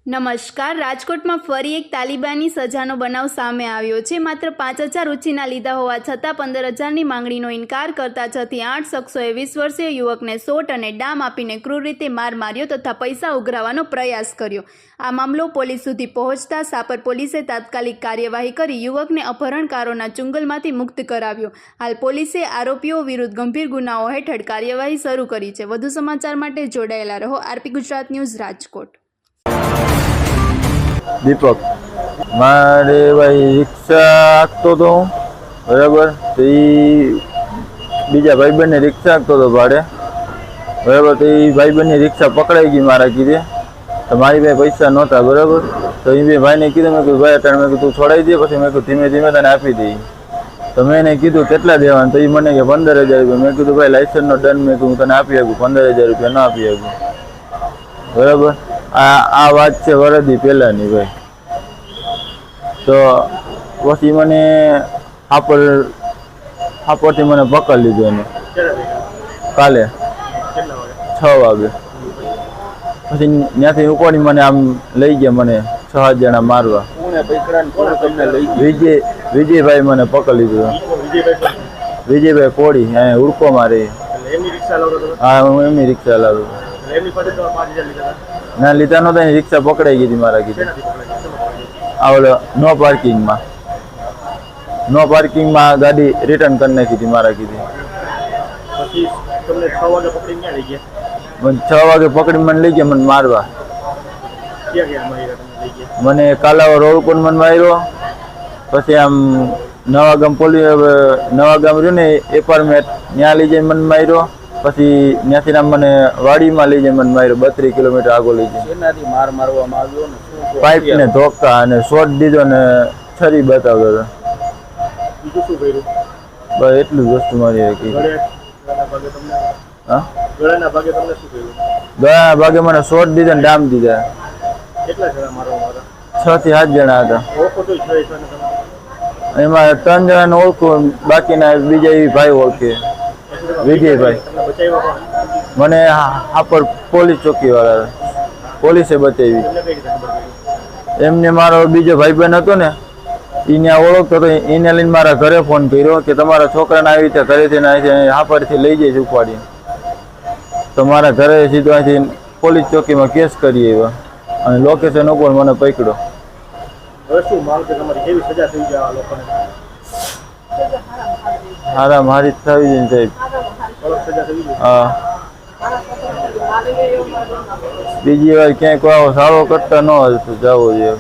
નમસ્કાર। રાજકોટમાં ફરી એક તાલિબાની સજાનો બનાવ સામે આવ્યો છે। માત્ર 5,000 ઉછીના લીધા હોવા છતાં 15,000ની માંગણીનો ઇનકાર કરતા 6 થી 8 શખ્સોએ 20 વર્ષીય યુવકને શોટ અને ડામ આપીને ક્રૂર રીતે માર માર્યો તથા પૈસા ઉઘરાવવાનો પ્રયાસ કર્યો। આ મામલો પોલીસ સુધી પહોંચતા સાપર પોલીસે તાત્કાલિક કાર્યવાહી કરી યુવકને અપહરણકારોના ચુંગલમાંથી મુક્ત કરાવ્યો। હાલ પોલીસે આરોપીઓ વિરુદ્ધ ગંભીર ગુનાઓ હેઠળ કાર્યવાહી શરૂ કરી છે। વધુ સમાચાર માટે જોડાયેલા રહો આરપી ગુજરાત ન્યૂઝ રાજકોટ। दीपक मारे भाई रिक्शा आखतो तो बराबर तो बीजा भाई बहन ने रिक्शा आखतो तो भाड़े बराबर तो भाई बहन ने रिक्शा पकड़ाई गई मारा कीधे तो मारी भाई पैसा नहोता बराबर तो ये भाई ने कीधुं मैं कीधुं भाई अटाणे मैं कीधुं छोड़ाई दे पछी मैं कीधुं धीमे धीमे तने आपी दई तो मैंने कीधुं केटला देवाना तो मने के 15,000 रुपया मैं कीधुं भाई लाइसेंस नो दंड मैं कीधुं तने आपी आप्युं 15,000 रुपया न आपी आप्युं बराबर। आ बात है वरदी पहला नहीं भाई तो पी मैंने हापर थी मैंने पकड़ लीधो ने काले 6 वागे पी त्याँ उपाड़ी मैंने आम लई गया मैंने 6 जना मारवा विजय भाई मैंने पकड़ लीधो विजय भाई कोड़ी उड़को मारे हाँ हूँ एमनी रिक्शा लाव ना लीधा नता रिक्शा पकड़ाई गई थी मारा की आवलो नो पार्किंग में गाड़ी रिटर्न करने की थी मारा की थी 6 वागे पकड़ी मन लई गया मन मारवा मने कालावा रोड पर मन मार्यो पछी आम नवागाम पोलीस नवागाम रह्यो ने एपार्टमेंट त्यां लई जई मन मार्यो पछी त्याथी मने वाड़ी में लई जई मन मार्यो 32 किलोमीटर आगो लई जई मार मारवामां आव्यो ने पाइप ने धोका अने शॉट दीधो ने छरी बतावतो तो बीजું શું કર્યું બસ એટલું જ વસ્તુ મારી હતી હા ગળાના ભાગે તમને શું કર્યું ગળાના ભાગે મને શોટ દીધા ને ડામ દીધા કેટલા જણા મારવા 6 થી 7 જણા હતા ઓળખો તો 6 જણા તમે એમાં 3 જણાને ઓળખો બાકીના બીજા એ ભાઈ ઓળખે વિજયભાઈ મને હાપર પોલીસ ચોકી વાળા પોલીસે બતાવી એમને મારો બીજો ભાઈબંધ હતો ને એને ઓળખતો તો એને લઈને મારા ઘરે ફોન કર્યો કે તમારા છોકરાને આવી રીતે ઘરેથી અહીંથી હાપરથી લઈ જઈશ ઉપાડી તો મારા ઘરે સીધો અહીંથી પોલીસ ચોકીમાં કેસ કરી આવ્યા અને લોકેશન ઉપર મને પકડ્યો। હારા મારી થવી જોઈએ સાહેબ હા બીજી વાર ક્યાંય કોઈ સારો કરતા ન જવો જોઈએ।